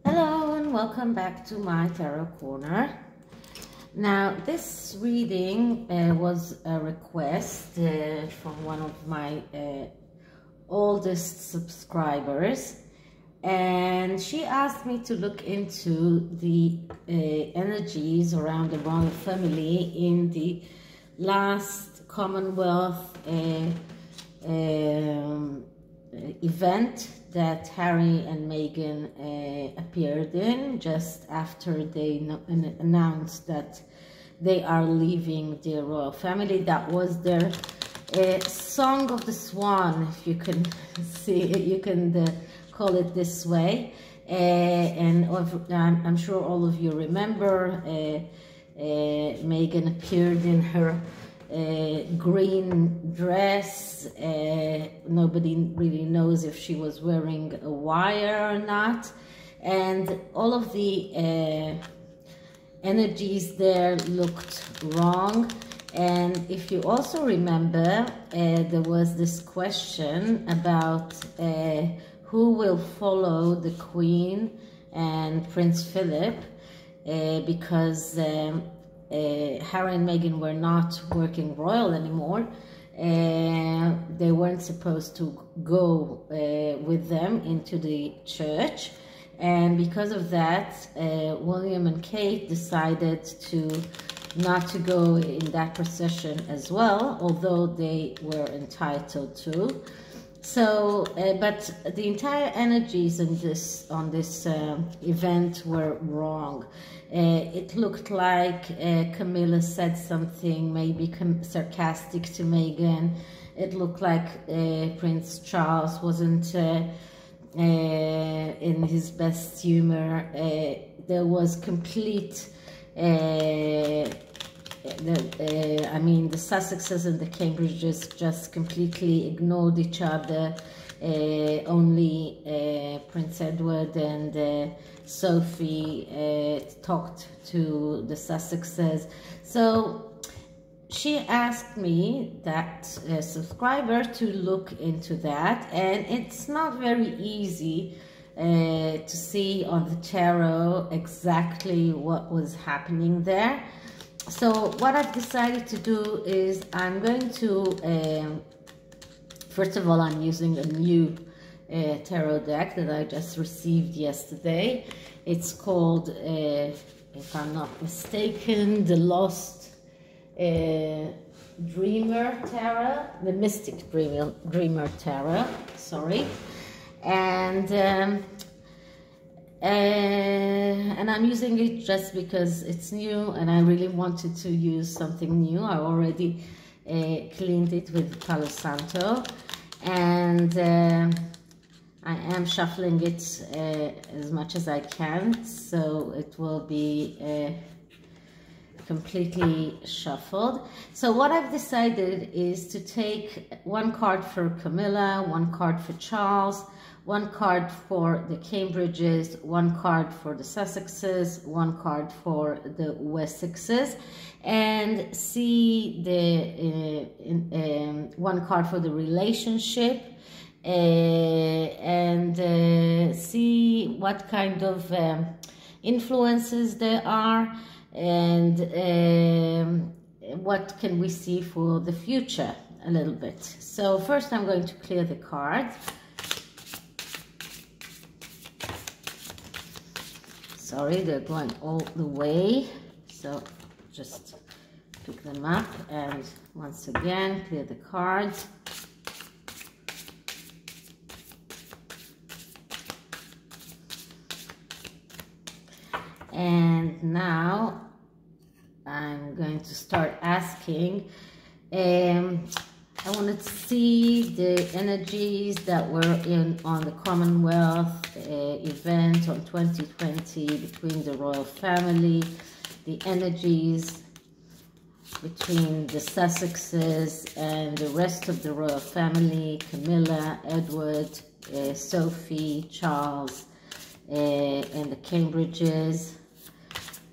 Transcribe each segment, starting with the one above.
Hello and welcome back to my tarot corner. Now this reading was a request from one of my oldest subscribers, and she asked me to look into the energies around the royal family in the last Commonwealth event that Harry and Meghan appeared in just after they announced that they are leaving the royal family. That was their Song of the Swan, if you can see it, you can call it this way. And I'm sure all of you remember Meghan appeared in her green dress. Nobody really knows if she was wearing a wire or not, and all of the energies there looked wrong. And if you also remember, there was this question about who will follow the Queen and Prince Philip, because Harry and Meghan were not working royal anymore. They weren't supposed to go with them into the church, and because of that, William and Kate decided not to go in that procession as well, although they were entitled to. So, but the entire energies on this event were wrong. It looked like Camilla said something maybe sarcastic to Meghan. It looked like Prince Charles wasn't in his best humor. There was complete I mean, the Sussexes and the Cambridges just completely ignored each other. Only Prince Edward and Sophie talked to the Sussexes. So she asked me, that subscriber, to look into that, and it's not very easy to see on the tarot exactly what was happening there. So what I've decided to do is I'm going to, first of all, I'm using a new tarot deck that I just received yesterday. It's called, if I'm not mistaken, the Lost Dreamer Tarot, the Mystic Dreamer Tarot, sorry. And I'm using it just because it's new and I really wanted to use something new. I already cleaned it with Palo Santo, and I am shuffling it as much as I can, so it will be completely shuffled. So what I've decided is to take one card for Camilla, one card for Charles, one card for the Cambridges, one card for the Sussexes, one card for the Wessexes, and see the one card for the relationship, and see what kind of influences there are, and what can we see for the future a little bit. So first I'm going to clear the cards. Sorry, they're going all the way, so just pick them up and once again clear the cards. And now I'm going to start asking. I wanted to see the energies that were on the Commonwealth event on 2020 between the royal family, the energies between the Sussexes and the rest of the royal family, Camilla, Edward, Sophie, Charles, and the Cambridges,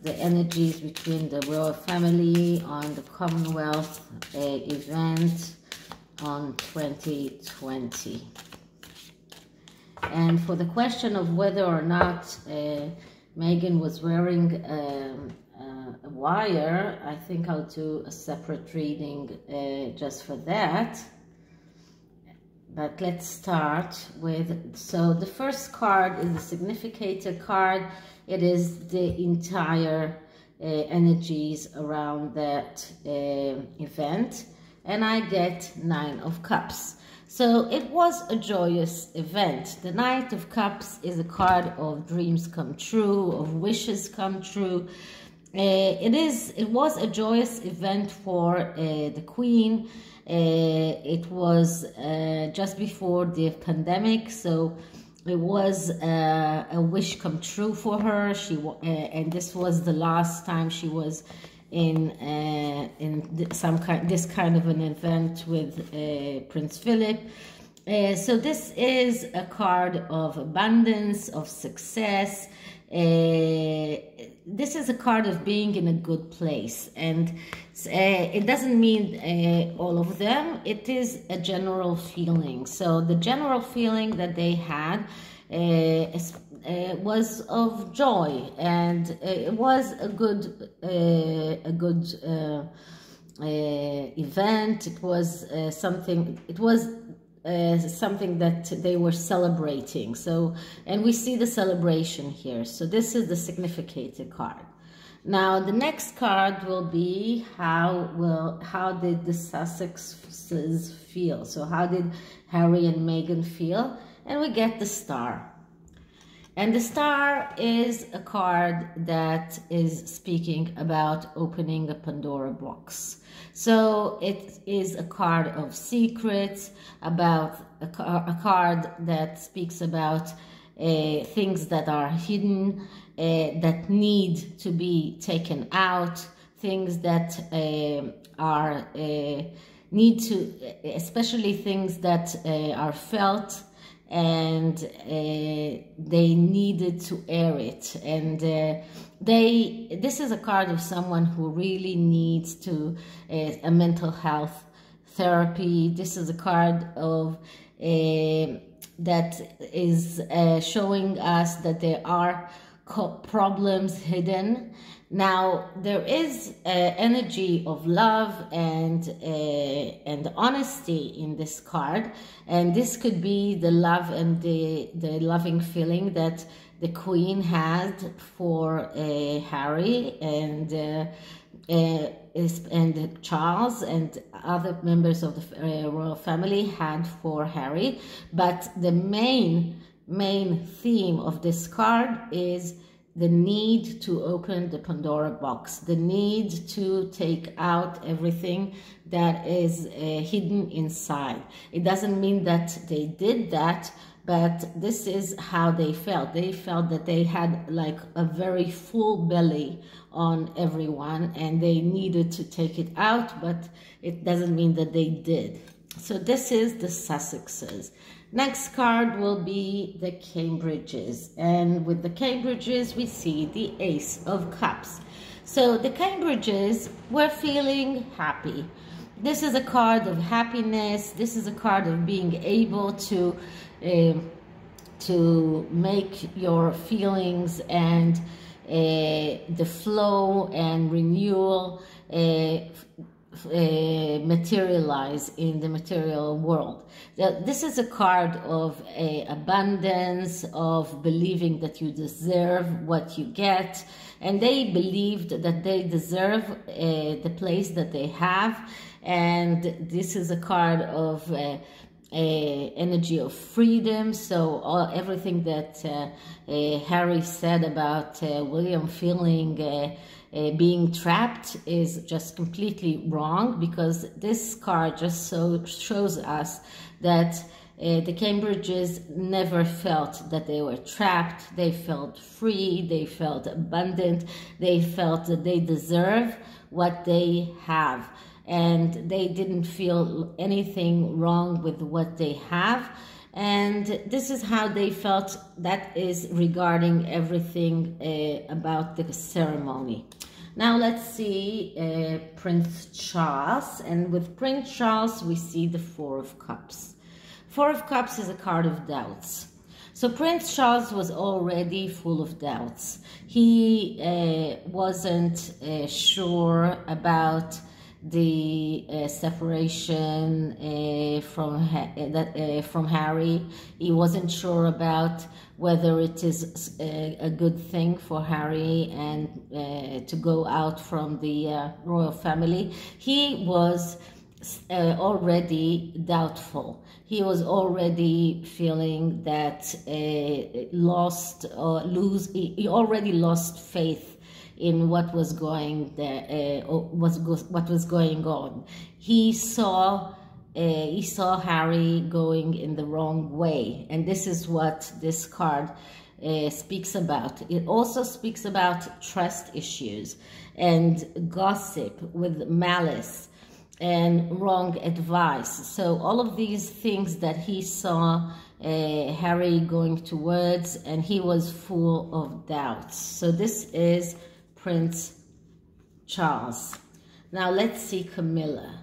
the energies between the royal family on the Commonwealth event on 2020. And for the question of whether or not Meghan was wearing a wire, I think I'll do a separate reading just for that. But let's start with, so the first card is the significator card. It is the entire energies around that event. And I get 9 of Cups. So it was a joyous event. The Knight of Cups is a card of dreams come true, of wishes come true. It was a joyous event for the Queen. It was just before the pandemic, so it was a wish come true for her. And this was the last time she was in this kind of an event with Prince Philip. So this is a card of abundance, of success. This is a card of being in a good place, and it doesn't mean all of them. It is a general feeling. So the general feeling that they had was of joy, and it was a good event. It was something. It was something that they were celebrating. So, and we see the celebration here. So this is the significator card. Now the next card will be how did the Sussexes feel? So how did Harry and Meghan feel? And we get the Star. And the Star is a card that is speaking about opening a Pandora box. So it is a card of secrets, about a card that speaks about things that are hidden, that need to be taken out, things that need to, especially things that are felt, and they needed to air it. And this is a card of someone who really needs to a mental health therapy. This is a card of that is showing us that there are problems hidden. Now there is energy of love and honesty in this card, and this could be the love and the loving feeling that the Queen had for Harry and Charles and other members of the royal family had for Harry. But the main theme of this card is the need to open the Pandora box, the need to take out everything that is hidden inside. It doesn't mean that they did that, but this is how they felt. They felt that they had like a very full belly on everyone and they needed to take it out, but it doesn't mean that they did. So this is the Sussexes. Next card will be the Cambridges, and with the Cambridges we see the Ace of Cups. So the Cambridges were feeling happy. This is a card of happiness. This is a card of being able to make your feelings and the flow and renewal materialize in the material world. This is a card of abundance, of believing that you deserve what you get, and they believed that they deserve the place that they have. And this is a card of energy of freedom. So everything that Harry said about William feeling being trapped is just completely wrong, because this card just shows us that the Cambridges never felt that they were trapped. They felt free, they felt abundant, they felt that they deserve what they have, and they didn't feel anything wrong with what they have. And this is how they felt. That is regarding everything about the ceremony. Now let's see Prince Charles. And with Prince Charles, we see the Four of Cups. Four of Cups is a card of doubts. So Prince Charles was already full of doubts. He wasn't sure about the separation from Harry. He wasn't sure about whether it is a good thing for Harry and to go out from the royal family. He was already doubtful. He was already feeling that he already lost faith in what was going there, what was going on. He saw Harry going in the wrong way, and this is what this card speaks about. It also speaks about trust issues and gossip with malice and wrong advice. So all of these things that he saw Harry going towards, and he was full of doubts. So this is Prince Charles. Now let's see Camilla.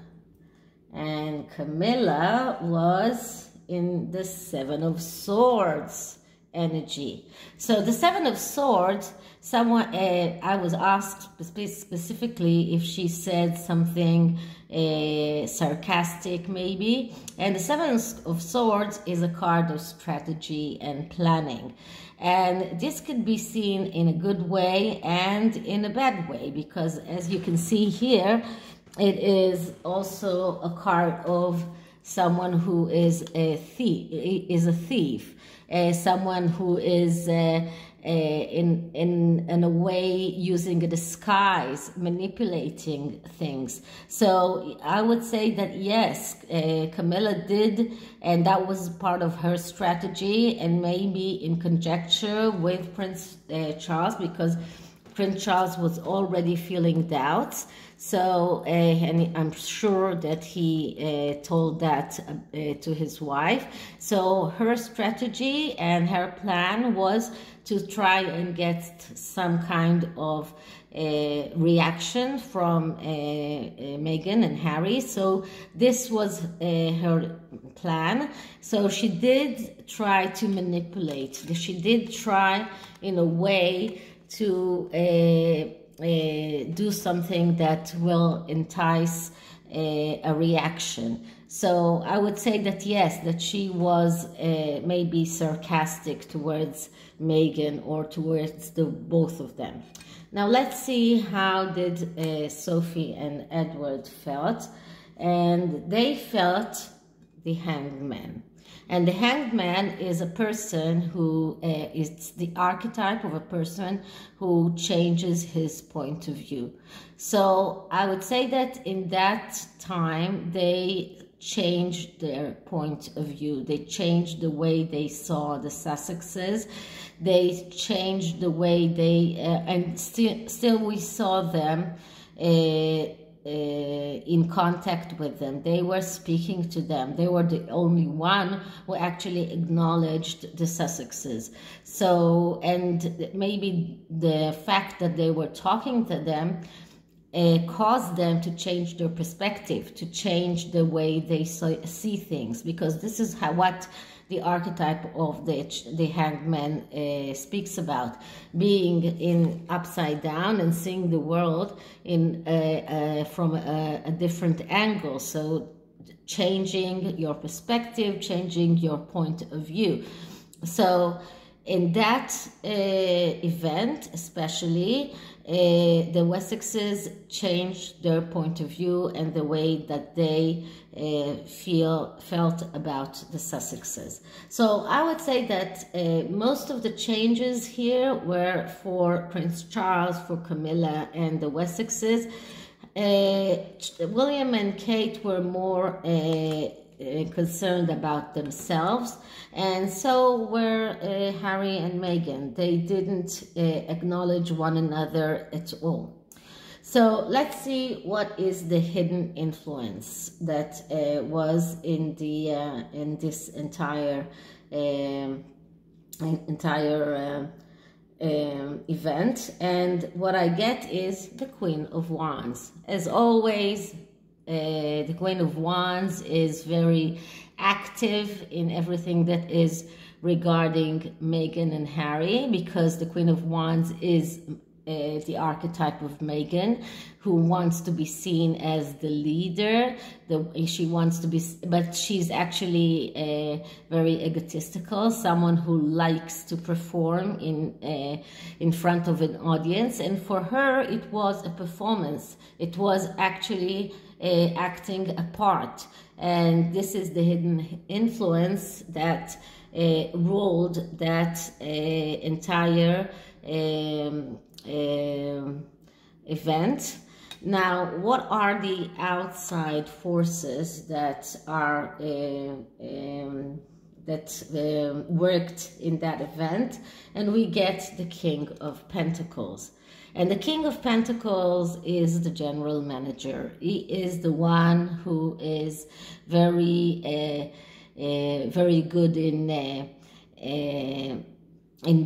And Camilla was in the Seven of Swords energy. So the Seven of Swords, someone I was asked specifically if she said something sarcastic maybe, and the Seven of Swords is a card of strategy and planning, and this could be seen in a good way and in a bad way, because as you can see here, it is also a card of someone who is a thief, someone who is in a way using a disguise, manipulating things. So I would say that yes, Camilla did, and that was part of her strategy, and maybe in conjecture with Prince Charles, because Prince Charles was already feeling doubts. So, and I'm sure that he told that to his wife. So her strategy and her plan was to try and get some kind of reaction from Meghan and Harry. So this was her plan. So she did try to manipulate. She did try in a way to do something that will entice a reaction. So I would say that yes, that she was maybe sarcastic towards Meghan or towards the both of them. Now let's see how did Sophie and Edward felt. And they felt the Hanged Man. And the Hanged Man is a person who is the archetype of a person who changes his point of view. So I would say that in that time, they changed their point of view. They changed the way they saw the Sussexes. They changed the way they, and still we saw them in contact with them. They were speaking to them. They were the only one who actually acknowledged the Sussexes. So, and maybe the fact that they were talking to them caused them to change their perspective, to change the way they see things, because this is what the archetype of the Hanged Man speaks about, being in upside down and seeing the world in from a different angle. So changing your perspective, changing your point of view. So in that event, especially, the Wessexes changed their point of view and the way that they felt about the Sussexes. So I would say that most of the changes here were for Prince Charles, for Camilla, and the Wessexes. William and Kate were more concerned about themselves, and so were Harry and Meghan. They didn't acknowledge one another at all. So let's see what is the hidden influence that was in the in this entire event. And what I get is the Queen of Wands. As always, the Queen of Wands is very active in everything that is regarding Meghan and Harry, because the Queen of Wands is the archetype of Meghan, who wants to be seen as the leader. She wants to be, but she's actually very egotistical, someone who likes to perform in front of an audience. And for her, it was a performance. It was actually acting a part. And this is the hidden influence that ruled that entire event. Now, what are the outside forces that are worked in that event? And we get the King of Pentacles. And the King of Pentacles is the general manager. He is the one who is very good in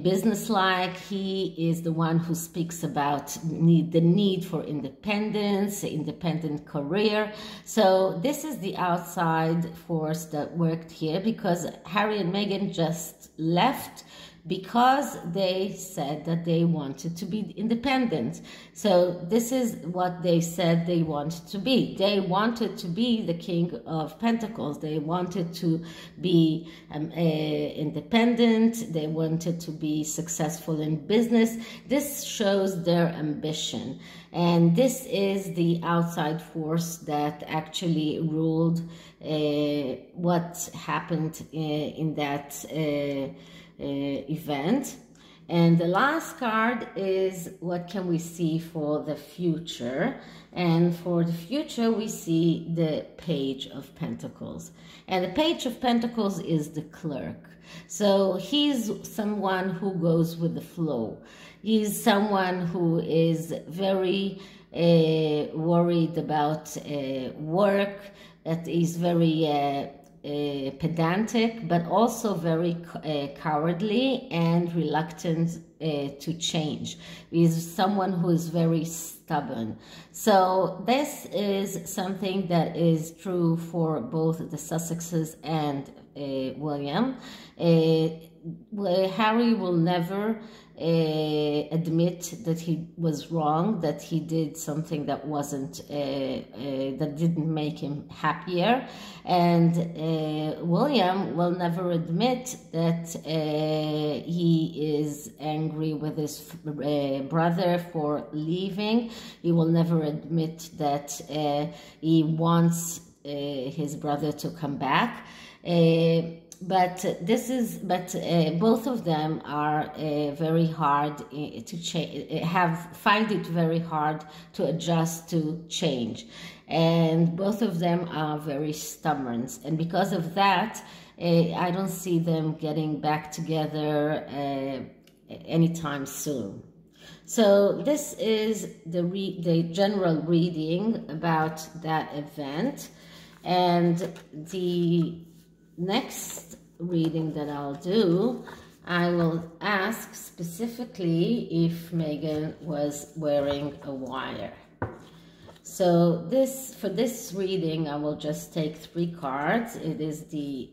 business. Like, he is the one who speaks about the need for independence, independent career. So this is the outside force that worked here, because Harry and Meghan just left because they said that they wanted to be independent. So this is what they said they wanted to be. They wanted to be the King of Pentacles. They wanted to be independent. They wanted to be successful in business. This shows their ambition. And this is the outside force that actually ruled what happened in that event. And the last card is, what can we see for the future? And for the future, we see the Page of Pentacles. And the Page of Pentacles is the clerk. So he's someone who goes with the flow. He's someone who is very worried about work, that is very pedantic, but also very cowardly and reluctant to change. He's someone who is very stubborn. So this is something that is true for both the Sussexes and William. Harry will never admit that he was wrong, that he did something that wasn't, that didn't make him happier. And William will never admit that he is angry with his brother for leaving. He will never admit that he wants his brother to come back. But both of them are very hard to find it very hard to adjust to change, and both of them are very stubborn. And because of that, I don't see them getting back together anytime soon. So this is the general reading about that event, and the next reading that I'll do, I will ask specifically if Meghan was wearing a wire. So for this reading, I will just take 3 cards. It is the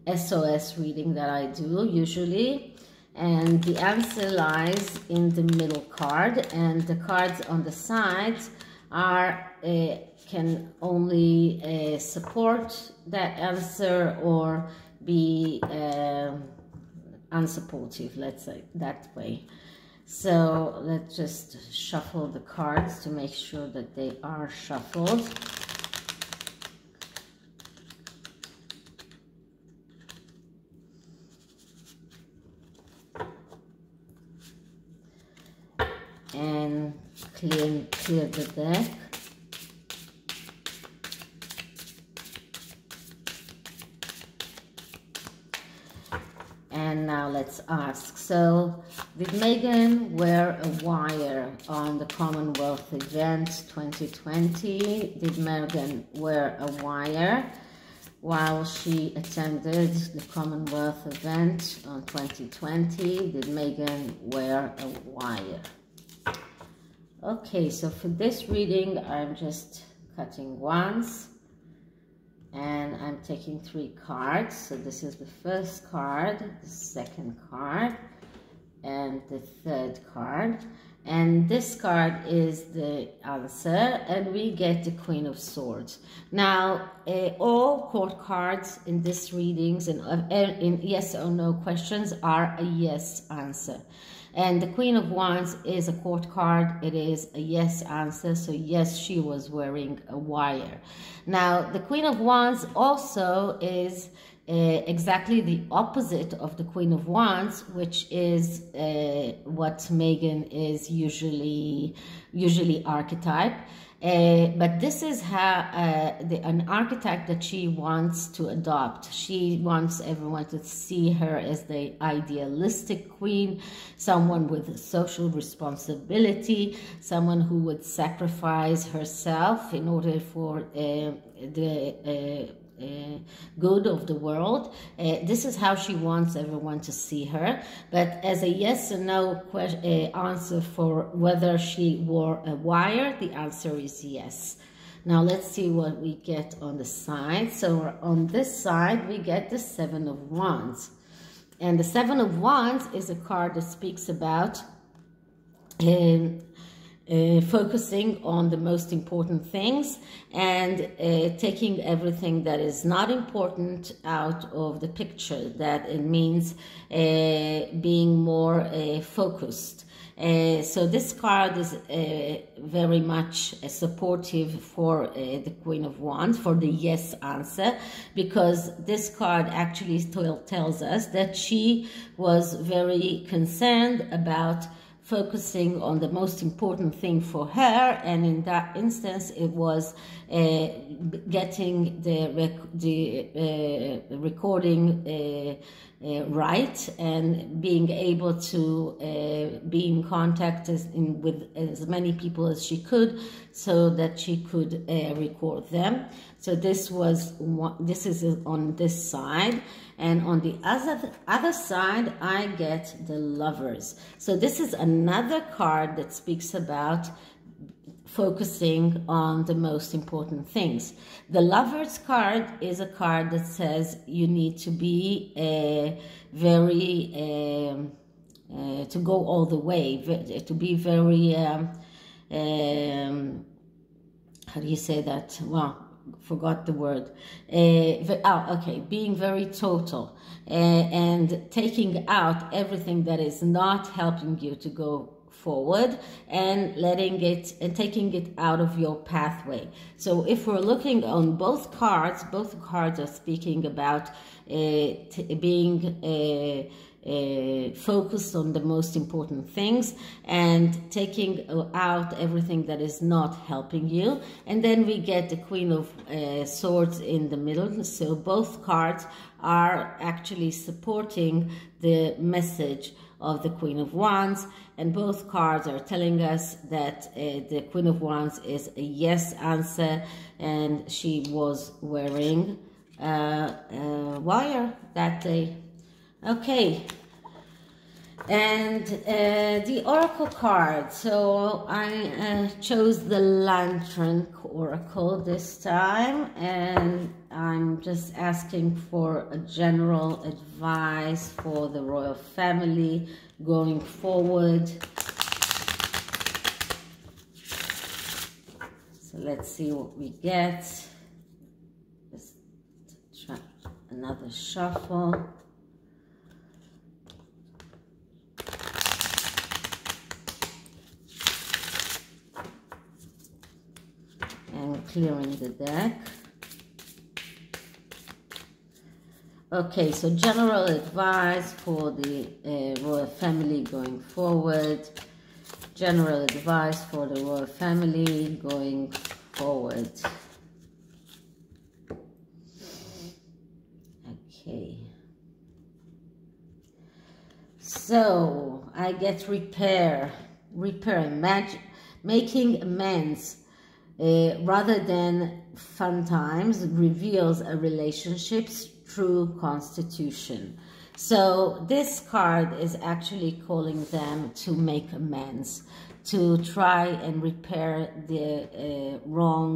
SOS reading that I do usually, and the answer lies in the middle card, and the cards on the sides are can only support that answer or be unsupportive, let's say that way. So let's just shuffle the cards to make sure that they are shuffled. And clear the deck. And now let's ask, so did Meghan wear a wire on the Commonwealth event 2020? Did Meghan wear a wire while she attended the Commonwealth event on 2020? Did Meghan wear a wire? Okay, so for this reading, I'm just cutting once, And I'm taking 3 cards. So this is the first card, the second card, and the third card. And this card is the answer, and we get the Queen of Swords. Now, all court cards in this readings and in yes or no questions are a yes answer. And the Queen of Wands is a court card. It is a yes answer. So yes, she was wearing a wire. Now, the Queen of Wands also is exactly the opposite of the Queen of Wands, which is what Meghan is usually archetype. But this is how an archetype that she wants to adopt. She wants everyone to see her as the idealistic queen, someone with social responsibility, someone who would sacrifice herself in order for the good of the world. This is how she wants everyone to see her. But as a yes or no answer for whether she wore a wire, the answer is yes. Now let's see what we get on the side. So on this side, we get the 7 of Wands. And the 7 of Wands is a card that speaks about focusing on the most important things and taking everything that is not important out of the picture. That it means being more focused. So this card is very much supportive for the Queen of Wands, for the yes answer, because this card actually tells us that she was very concerned about focusing on the most important thing for her, and in that instance it was getting the recording right and being able to be in contact with as many people as she could, so that she could record them. So this is on this side. And on the other side, I get the Lovers. So this is another card that speaks about focusing on the most important things. The Lovers card is a card that says you need to be to go all the way, to be very, how do you say that? Well, forgot the word. Being very total and taking out everything that is not helping you to go forward and taking it out of your pathway. So if we're looking on both cards are speaking about being focused on the most important things and taking out everything that is not helping you. And then we get the Queen of Swords in the middle. So both cards are actually supporting the message of the Queen of Wands, and both cards are telling us that the Queen of Wands is a yes answer, and she was wearing a wire that day. Okay, and the Oracle card. So I chose the Lantern Oracle this time, and I'm just asking for a general advice for the royal family going forward. So let's see what we get. Let's try another shuffle. And clearing the deck. Okay, so general advice for the royal family going forward. General advice for the royal family going forward. Okay. So I get repair, making amends. Rather than fun times, reveals a relationship's true constitution. So this card is actually calling them to make amends, to try and repair the wrong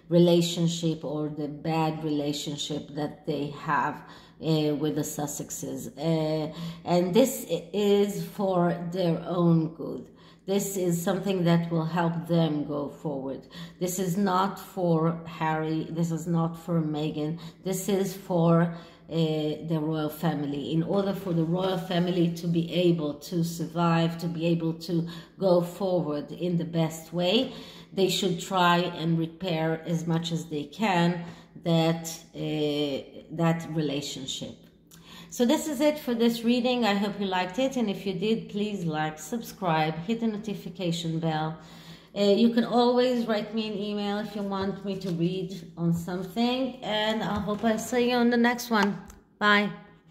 relationship or the bad relationship that they have with the Sussexes. And this is for their own good. This is something that will help them go forward. This is not for Harry. This is not for Meghan. This is for the royal family. In order for the royal family to be able to survive, to be able to go forward in the best way, they should try and repair as much as they can that relationship. So this is it for this reading. I hope you liked it, and if you did, please like, subscribe, hit the notification bell. You can always write me an email if you want me to read on something, and I hope I see you on the next one. Bye.